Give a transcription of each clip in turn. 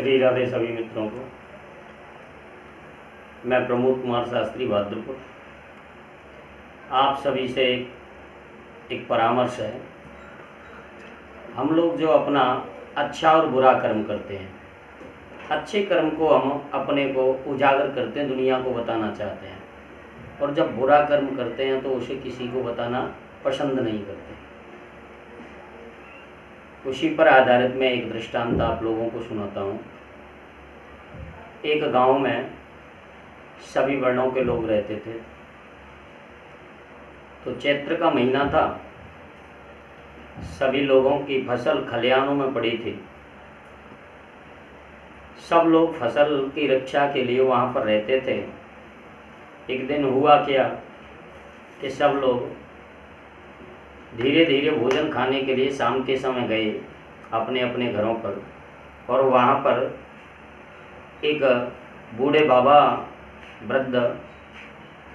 श्री राधे सभी मित्रों को। मैं प्रमोद कुमार शास्त्री भाद्रपुर। आप सभी से एक परामर्श है। हम लोग जो अपना अच्छा और बुरा कर्म करते हैं, अच्छे कर्म को हम अपने को उजागर करते हैं, दुनिया को बताना चाहते हैं, और जब बुरा कर्म करते हैं तो उसे किसी को बताना पसंद नहीं करते। उसी पर आधारित मैं एक दृष्टांत आप लोगों को सुनाता हूँ। एक गांव में सभी वर्णों के लोग रहते थे। तो चैत्र का महीना था, सभी लोगों की फसल खलिहानों में पड़ी थी। सब लोग फसल की रक्षा के लिए वहाँ पर रहते थे। एक दिन हुआ क्या कि सब लोग धीरे धीरे भोजन खाने के लिए शाम के समय गए अपने अपने घरों पर, और वहाँ पर एक बूढ़े बाबा वृद्ध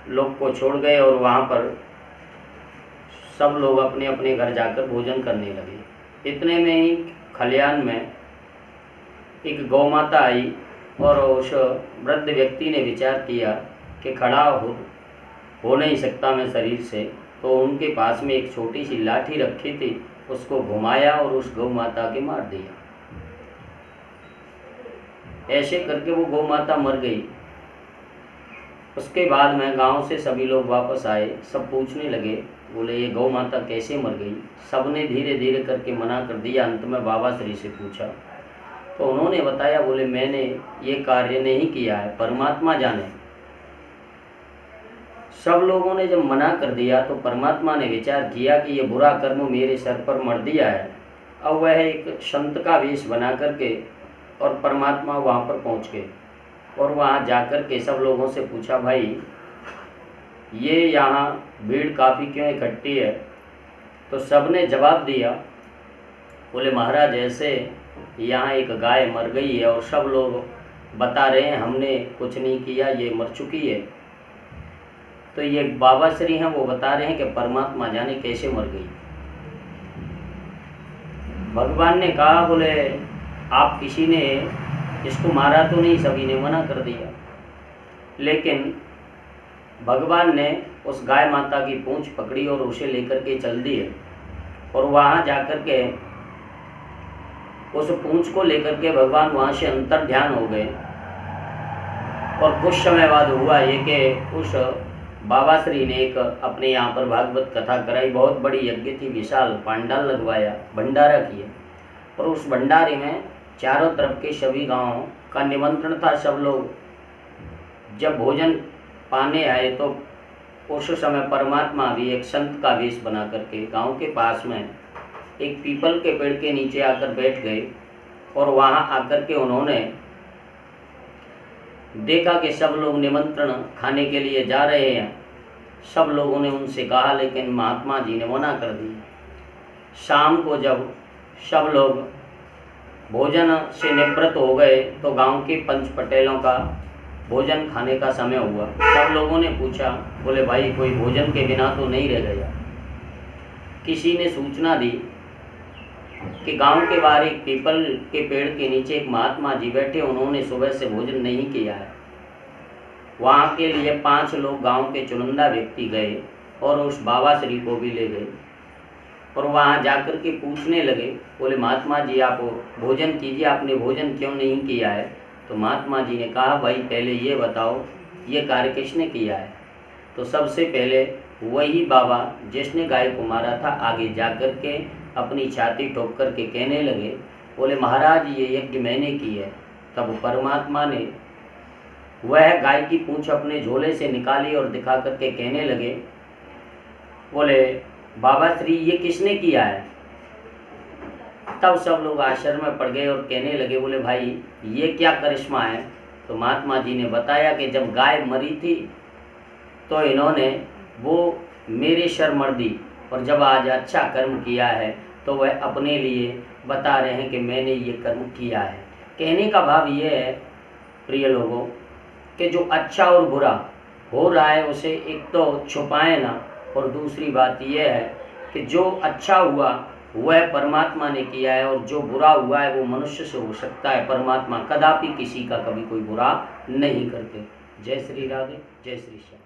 लोग को छोड़ गए और वहाँ पर सब लोग अपने अपने घर जाकर भोजन करने लगे। इतने में ही खलिहान में एक गौ माता आई और उस वृद्ध व्यक्ति ने विचार किया कि खड़ा हो नहीं सकता मैं शरीर से, तो उनके पास में एक छोटी सी लाठी रखी थी, उसको घुमाया और उस गौ माता के मार दिया। ऐसे करके वो गौ माता मर गई। उसके बाद में गांव से सभी लोग वापस आए, सब पूछने लगे, बोले ये गौ माता कैसे मर गई। सबने धीरे धीरे करके मना कर दिया। अंत में बाबा श्री से पूछा तो उन्होंने बताया, बोले मैंने ये कार्य नहीं किया है, परमात्मा जाने। सब लोगों ने जब मना कर दिया तो परमात्मा ने विचार किया कि ये बुरा कर्म मेरे सर पर मर दिया है। अब वह एक संत का वेश बना करके और परमात्मा वहाँ पर पहुँच गए, और वहाँ जाकर के सब लोगों से पूछा, भाई ये यहाँ भीड़ काफ़ी क्यों इकट्ठी है। तो सब ने जवाब दिया, बोले महाराज ऐसे यहाँ एक गाय मर गई है और सब लोग बता रहे हैं हमने कुछ नहीं किया, ये मर चुकी है। तो ये बाबा श्री हैं, वो बता रहे हैं कि परमात्मा जाने कैसे मर गई। भगवान ने कहा, बोले आप किसी ने इसको मारा तो नहीं, सभी ने मना कर दिया। लेकिन भगवान ने उस गाय माता की पूंछ पकड़ी और उसे लेकर के चल दिए, और वहाँ जाकर के उस पूंछ को लेकर के भगवान वहाँ से अंतर ध्यान हो गए। और कुछ समय बाद हुआ ये कि उस बाबा श्री ने एक अपने यहाँ पर भागवत कथा कराई। बहुत बड़ी यज्ञ थी, विशाल पांडाल लगवाया, भंडारा किया, और उस भंडारे में चारों तरफ के सभी गांवों का निमंत्रण था। सब लोग जब भोजन पाने आए तो उस समय परमात्मा भी एक संत का वेश बना करके गांव के पास में एक पीपल के पेड़ के नीचे आकर बैठ गए, और वहां आकर के उन्होंने देखा कि सब लोग निमंत्रण खाने के लिए जा रहे हैं। सब लोगों ने उनसे कहा, लेकिन महात्मा जी ने मना कर दिया। शाम को जब सब लोग भोजन से निवृत्त हो गए तो गांव के पंच पटेलों का भोजन खाने का समय हुआ। सब लोगों ने पूछा, बोले भाई कोई भोजन के बिना तो नहीं रह गया। किसी ने सूचना दी कि गांव के बाहर एक पीपल के पेड़ के नीचे एक महात्मा जी बैठे, उन्होंने सुबह से भोजन नहीं किया है। वहाँ के लिए 5 लोग गांव के चुनिंदा व्यक्ति गए और उस बाबा श्री को भी ले गए, और वहाँ जाकर के पूछने लगे, बोले महात्मा जी आप भोजन कीजिए, आपने भोजन क्यों नहीं किया है। तो महात्मा जी ने कहा, भाई पहले ये बताओ ये कार्य किसने किया है। तो सबसे पहले वही बाबा जिसने गाय को मारा था आगे जाकर के अपनी छाती ठोक कर के कहने लगे, बोले महाराज ये यज्ञ मैंने की है। तब परमात्मा ने वह गाय की पूंछ अपने झोले से निकाली और दिखा करके कहने लगे, बोले बाबा श्री ये किसने किया है। तब सब लोग आश्चर्य में पड़ गए और कहने लगे, बोले भाई ये क्या करिश्मा है। तो महात्मा जी ने बताया कि जब गाय मरी थी तो इन्होंने वो मेरे शर मर दी, और जब आज अच्छा कर्म किया है तो वह अपने लिए बता रहे हैं कि मैंने ये कर्म किया है। कहने का भाव ये है प्रिय लोगों कि जो अच्छा और बुरा हो रहा है उसे एक तो छुपाएं ना, और दूसरी बात यह है कि जो अच्छा हुआ वह परमात्मा ने किया है, और जो बुरा हुआ है वो मनुष्य से हो सकता है, परमात्मा कदापि किसी का कभी कोई बुरा नहीं करते। जय श्री राधे, जय श्री श्याम।